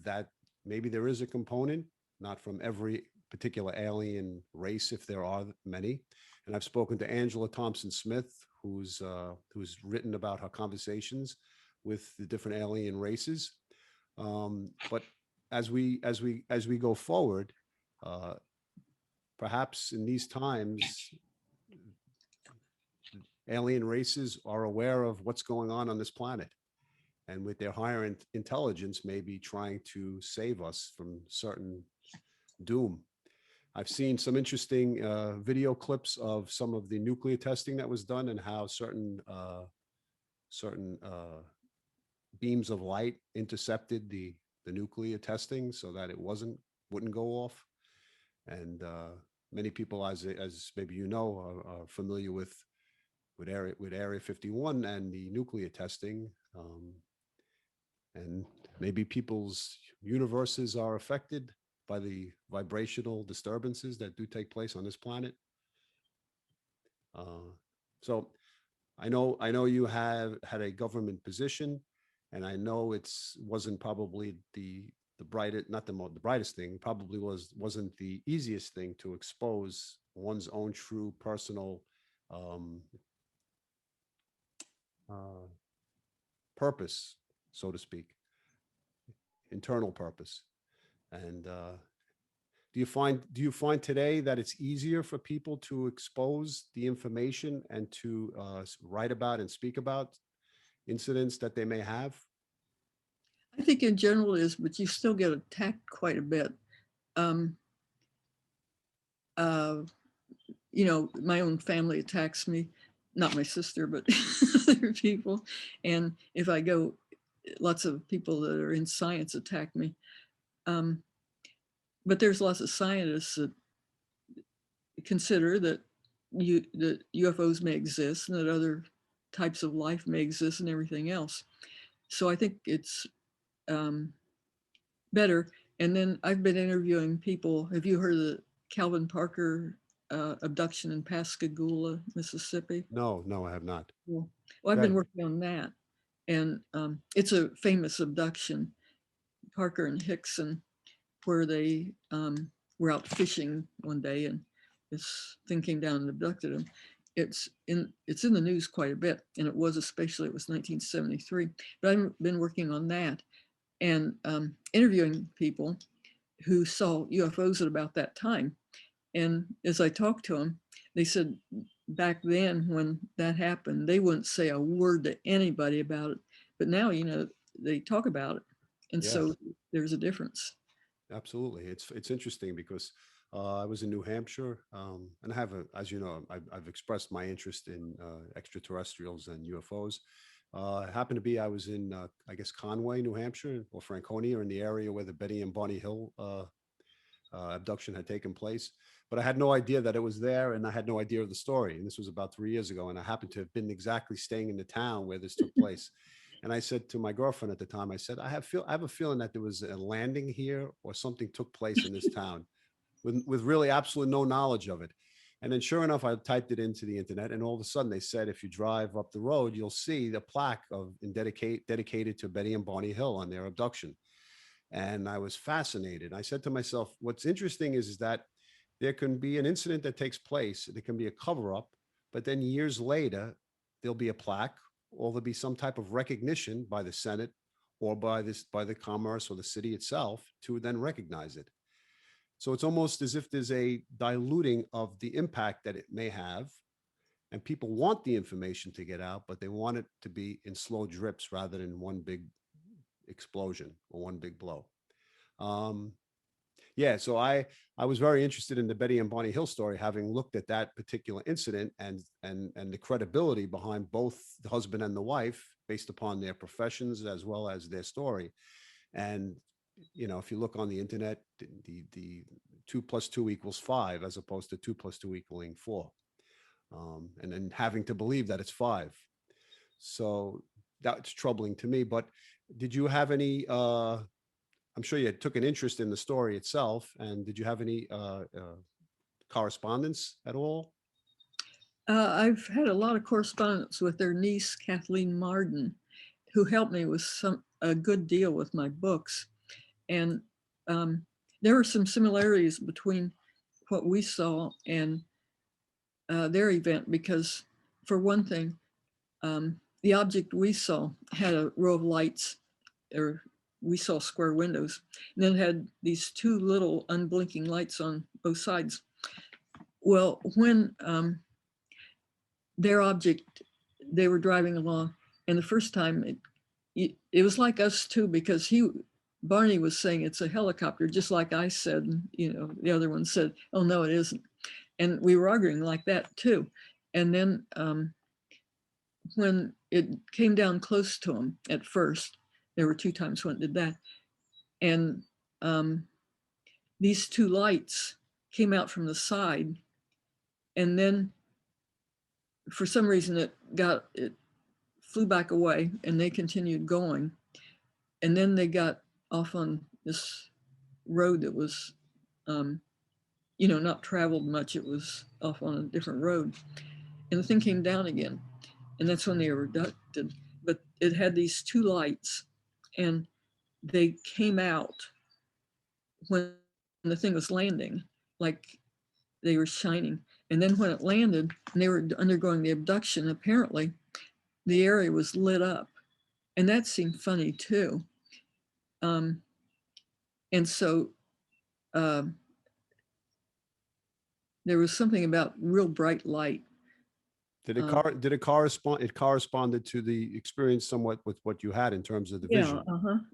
that maybe there is a component, not from every particular alien race, if there are many. And I've spoken to Angela Thompson Smith, who's written about her conversations with the different alien races. But as we go forward, uh, perhaps in these times, alien races are aware of what's going on this planet, and with their higher intelligence, maybe trying to save us from certain doom. I've seen some interesting video clips of some of the nuclear testing that was done, and how certain beams of light intercepted the nuclear testing so that it wouldn't go off. And many people, as maybe you know, are familiar with Area 51 and the nuclear testing, and maybe people's universes are affected by the vibrational disturbances that do take place on this planet. Uh, so I know you have had a government position, and I know it's wasn't probably the brightest, not the brightest thing, probably wasn't the easiest thing to expose one's own true personal um, uh, purpose, so to speak, internal purpose. And do you find today that it's easier for people to expose the information and to write about and speak about incidents that they may have? I think in general it is, but you still get attacked quite a bit. Um, uh, my own family attacks me, not my sister, but other people. And if I go, lots of people that are in science attack me. Um, but there's lots of scientists that consider that UFOs may exist and that other types of life may exist and everything else. So I think it's um, better. And then I've been interviewing people. Have you heard of the Calvin Parker abduction in Pascagoula, Mississippi? No, no, I have not. Well, I've been Good. working on that, and it's a famous abduction, Parker and Hickson, where they were out fishing one day, and this thing came down and abducted them. It's in the news quite a bit, and it was 1973. But I've been working on that and interviewing people who saw UFOs at about that time. And as I talked to them, they said back then when that happened, they wouldn't say a word to anybody about it. But now, they talk about it. And Yeah, so there's a difference. absolutely. It's interesting because I was in New Hampshire, and I have as you know, I've expressed my interest in extraterrestrials and UFOs. It happened to be I was in, I guess, Conway, New Hampshire, or Franconia, in the area where the Betty and Bonnie Hill abduction had taken place. But I had no idea that it was there, and I had no idea of the story. And this was about 3 years ago, and I happened to have been exactly staying in the town where this took place. And I said to my girlfriend at the time, I said, I have a feeling that there was a landing here, or something took place in this town, with really absolutely no knowledge of it. And then sure enough, I typed it into the internet, and all of a sudden they said, if you drive up the road, you'll see the plaque dedicated to Betty and Barney Hill on their abduction. And I was fascinated. I said to myself, what's interesting is that there can be an incident that takes place, there can be a cover up, but then years later, there'll be a plaque, or there'll be some type of recognition by the Senate, or by the commerce or the city itself, to then recognize it. So it's almost as if there's a diluting of the impact that it may have. And people want the information to get out, but they want it to be in slow drips rather than one big explosion or one big blow. Um, Yeah, so I was very interested in the Betty and Barney Hill story, having looked at that particular incident and the credibility behind both the husband and the wife based upon their professions as well as their story. And if you look on the internet, the 2 + 2 = 5, as opposed to 2 + 2 = 4, and then having to believe that it's 5. So that's troubling to me. But did you have any? I'm sure you took an interest in the story itself, and did you have any correspondence at all? I've had a lot of correspondence with their niece, Kathleen Marden, who helped me with a good deal with my books. And there were some similarities between what we saw and their event, because for one thing, the object we saw had a row of lights, or we saw square windows, and then it had these two little unblinking lights on both sides. Well, when their object, they were driving along, and the first time it was like us too, because Barney was saying it's a helicopter, just like I said, and, the other one said, oh no, it isn't. And we were arguing like that too. And then when it came down close to him at first, there were 2 times when it did that. And these 2 lights came out from the side, and then for some reason it flew back away, and they continued going. And then they got off on this road that was, not traveled much. It was off on a different road. And the thing came down again. And that's when they were abducted. But it had these 2 lights, and they came out when the thing was landing, like they were shining. And then when it landed and they were undergoing the abduction, apparently the area was lit up. And that seemed funny too. And so there was something about real bright light. Did it correspond? It corresponded to the experience somewhat with what you had in terms of the vision.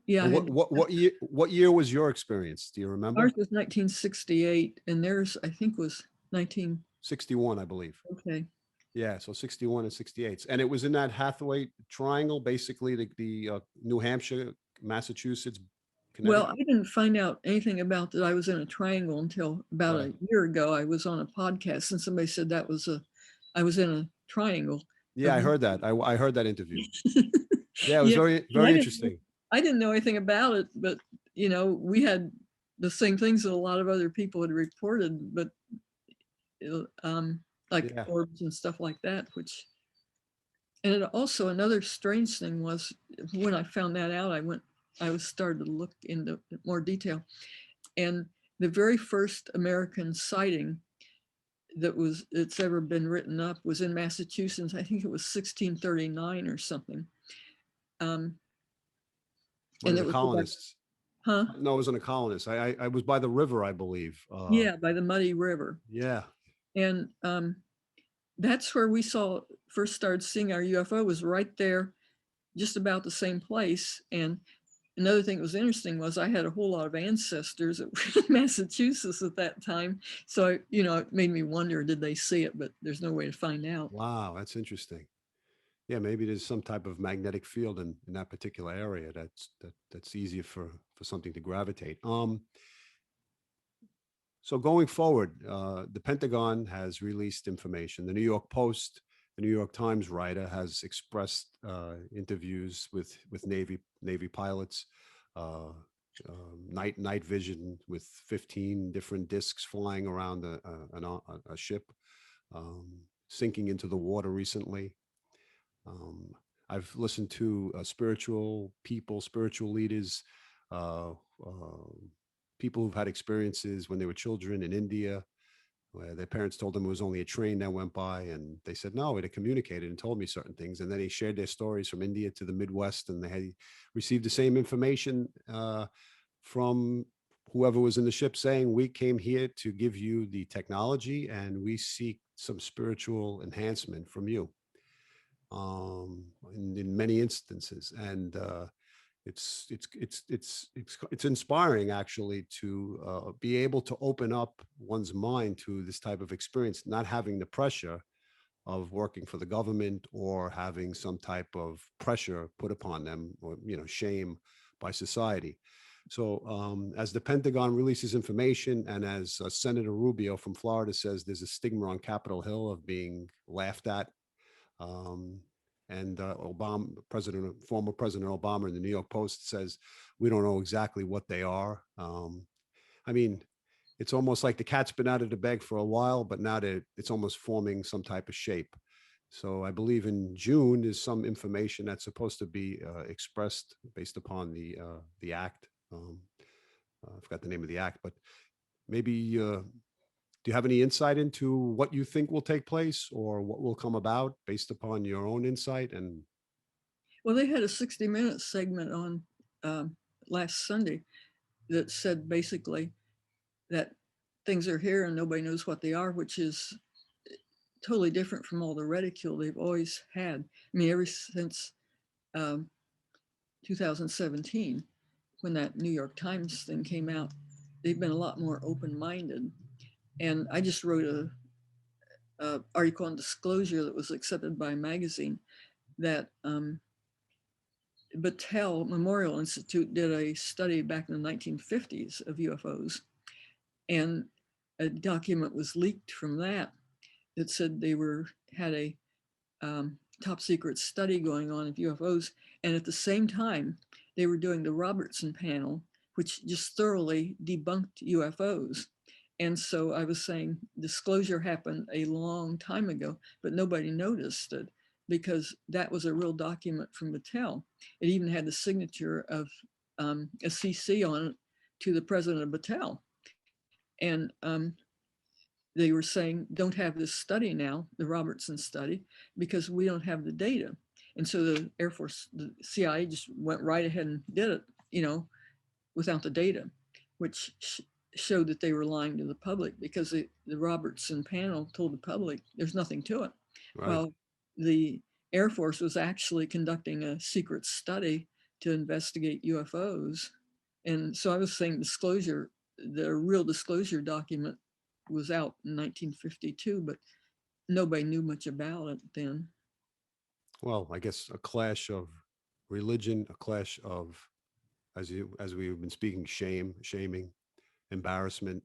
Yeah. What year was your experience? Do you remember? Ours was 1968, and theirs, I think, was 1961, I believe. Okay. Yeah, so 61 and 68. And it was in that Hathaway Triangle, basically the New Hampshire, Massachusetts, Connecticut. Well, I didn't find out anything about that I was in a triangle until about a year ago. I was on a podcast and somebody said I was in a triangle. Yeah, I heard that. I heard that interview. Yeah, it was very, very interesting. I didn't know anything about it, but we had the same things that a lot of other people had reported, but like orbs and stuff like that, and it also, another strange thing was when I found that out, I was started to look into more detail. And the very first American sighting it's ever been written up was in Massachusetts. I think it was 1639 or something. And it was colonists. Huh? No, it wasn't a colonist. I was by the river, I believe. Yeah, by the Muddy River. Yeah. And that's where we first started seeing our UFO, was right there, just about the same place. And another thing that was interesting was I had a whole lot of ancestors that were in Massachusetts at that time. So, it made me wonder, did they see it? But there's no way to find out. Wow, that's interesting. Yeah, maybe there's some type of magnetic field in that particular area that's easier for something to gravitate. So going forward, the Pentagon has released information. The New York Post, the New York Times writer has expressed interviews with Navy pilots, night vision with 15 different discs flying around a ship, sinking into the water recently. I've listened to spiritual leaders, people who've had experiences when they were children in India, where their parents told them it was only a train that went by, and they said, no, it had communicated and told me certain things. And then they shared their stories from India to the Midwest, and they had received the same information from whoever was in the ship, saying, we came here to give you the technology and we seek some spiritual enhancement from you. In many instances. And it's inspiring actually to be able to open up one's mind to this type of experience, not having the pressure of working for the government or having some type of pressure put upon them, or shame by society. So as the Pentagon releases information, and as Senator Rubio from Florida says, there's a stigma on Capitol Hill of being laughed at. Um, and former President Obama in the New York Post says, we don't know exactly what they are. I mean, it's almost like the cat's been out of the bag for a while, but now it's almost forming some type of shape. So I believe in June is some information that's supposed to be expressed based upon the act. I forgot the name of the act, but maybe do you have any insight into what you think will take place or what will come about based upon your own insight? And Well, they had a 60-minute segment on last Sunday that said basically that things are here and nobody knows what they are, which is totally different from all the ridicule they've always had. I mean, ever since 2017, when that New York Times thing came out, they've been a lot more open-minded. And I just wrote a article on disclosure that was accepted by a magazine that Battelle Memorial Institute did a study back in the 1950s of UFOs. And a document was leaked from that said they had a top secret study going on of UFOs. And at the same time, they were doing the Robertson panel, which just thoroughly debunked UFOs. And so I was saying disclosure happened a long time ago, but nobody noticed it because that was a real document from Battelle. It even had the signature of a CC on it to the president of Battelle. And they were saying, don't have this study now, the Robertson study, because we don't have the data. And so the Air Force, the CIA just went right ahead and did it, without the data, which showed that they were lying to the public because the Robertson panel told the public there's nothing to it. right. Well, the Air Force was actually conducting a secret study to investigate UFOs. And so I was saying disclosure, the real disclosure document was out in 1952, but nobody knew much about it then. Well, I guess a clash of religion, a clash of, as we've been speaking, shaming, embarrassment.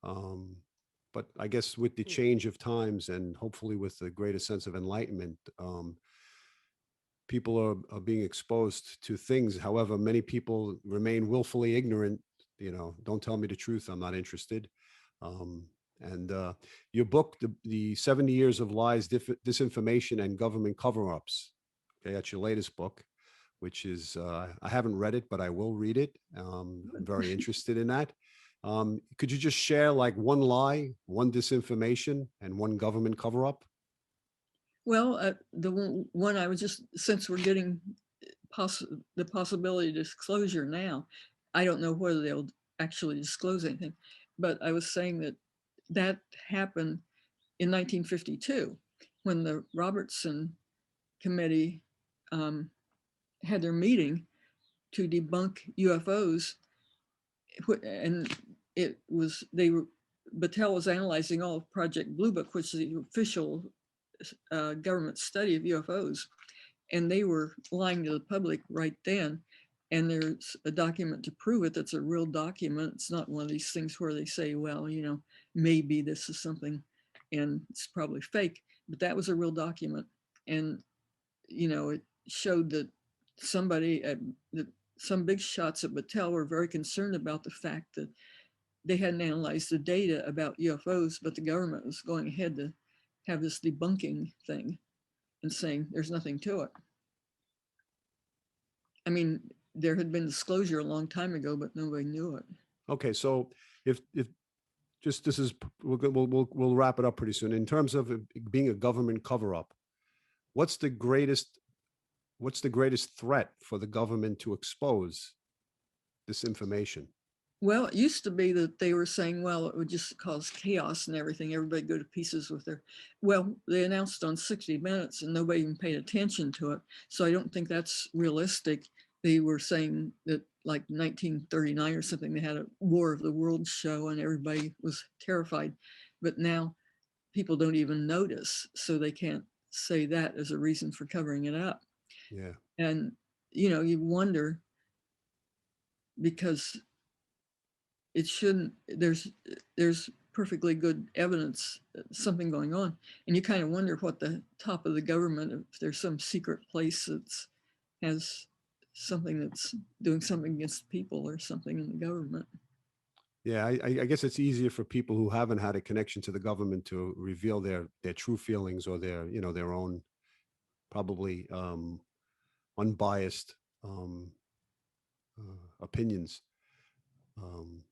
But I guess with the change of times and hopefully with a greater sense of enlightenment, people are being exposed to things. However, many people remain willfully ignorant. Don't tell me the truth, I'm not interested. And your book, the 70 Years of Lies, Disinformation, and Government Cover-Ups. Okay, that's your latest book, which is, I haven't read it, but I will read it. I'm very interested in that. Could you just share like one lie, one disinformation, and one government cover-up? Well, the one I was just, since we're getting the possibility of disclosure now, I don't know whether they'll actually disclose anything, but I was saying that happened in 1952 when the Robertson Committee had their meeting to debunk UFOs, and Battelle was analyzing all of Project Blue Book, which is the official government study of UFOs, and they were lying to the public right then. And there's a document to prove it. That's a real document. It's not one of these things where they say, well, maybe this is something and it's probably fake, but that was a real document. And, it showed that some big shots at Battelle were very concerned about the fact that they hadn't analyzed the data about UFOs, but the government was going ahead to have this debunking thing and saying there's nothing to it. I mean, there had been disclosure a long time ago, but nobody knew it. Okay, so if just this is we'll wrap it up pretty soon. In terms of it being a government cover-up, what's the greatest threat for the government to expose this information? Well, it used to be that they were saying, well, it would just cause chaos and everything. Everybody go to pieces with well, they announced on 60 Minutes and nobody even paid attention to it. So I don't think that's realistic. they were saying that like 1939 or something, they had a War of the Worlds show and everybody was terrified. But now people don't even notice, so they can't say that as a reason for covering it up. Yeah. And, you wonder, because it shouldn't, there's perfectly good evidence something going on, and you kind of wonder what the top of the government, if there's some secret place that's has something that's doing something against people or something in the government. Yeah, I guess it's easier for people who haven't had a connection to the government to reveal their true feelings or their own probably unbiased opinions. Um,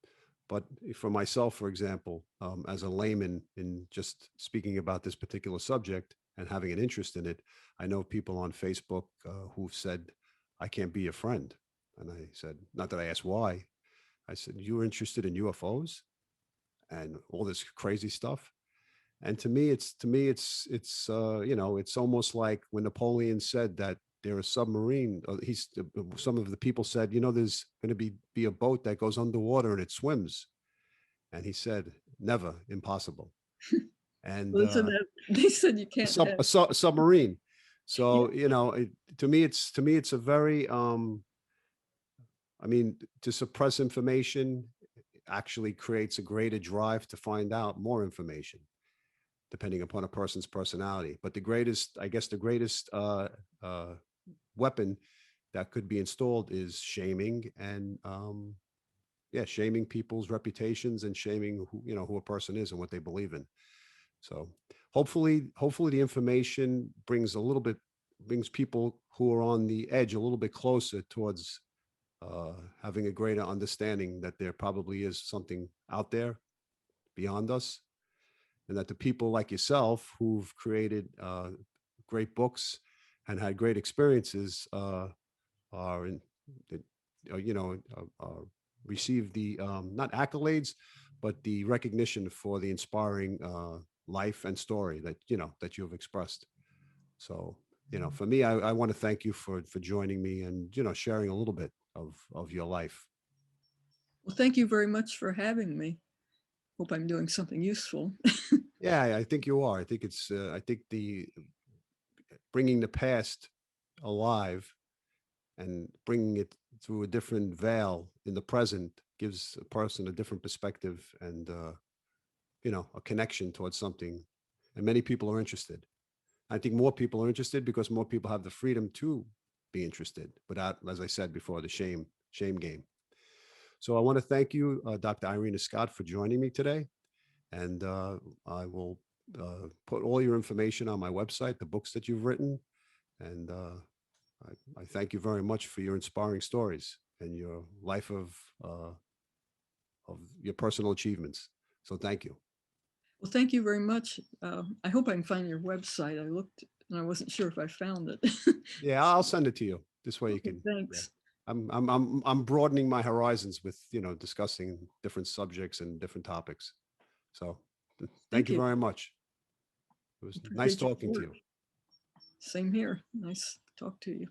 but for myself, for example, as a layman in just speaking about this particular subject and having an interest in it, I know people on Facebook who've said, "I can't be your friend," and I said, not that I asked why. I said, "You're interested in UFOs and all this crazy stuff?" And to me, it's almost like when Napoleon said that there are submarine. Some of the people said, there's going to be a boat that goes underwater and it swims, and he said, "Never, impossible." And Well, so that they said you can't have. a submarine. Yeah. So to me, it's a very I mean, to suppress information actually creates a greater drive to find out more information, depending upon a person's personality. But I guess the greatest weapon that could be installed is shaming and yeah, shaming people's reputations and shaming who a person is and what they believe in. So hopefully the information brings people who are on the edge a little bit closer towards having a greater understanding that there probably is something out there beyond us, and that the people like yourself who've created great books and had great experiences are in, you know, receive the not accolades, but the recognition for the inspiring life and story that you have expressed. So, for me, I want to thank you for joining me and sharing a little bit of your life. Well, thank you very much for having me. Hope I'm doing something useful. Yeah, I think you are. I think the bringing the past alive and bringing it through a different veil in the present gives a person a different perspective and a connection towards something, and many people are interested. I think more people are interested because more people have the freedom to be interested without, as I said before, the shame game. So I want to thank you, Dr. Irena Scott, for joining me today, and I will put all your information on my website, the books that you've written, and I thank you very much for your inspiring stories and your life of your personal achievements. So thank you. Well, thank you very much. I hope I can find your website. I looked and I wasn't sure if I found it. Yeah, I'll send it to you. This way you Okay, can. Yeah, thanks. I'm broadening my horizons with discussing different subjects and different topics. So thank Thank you you. very much. It was nice Appreciate your talking to work. you. Same here. Nice to talk to you.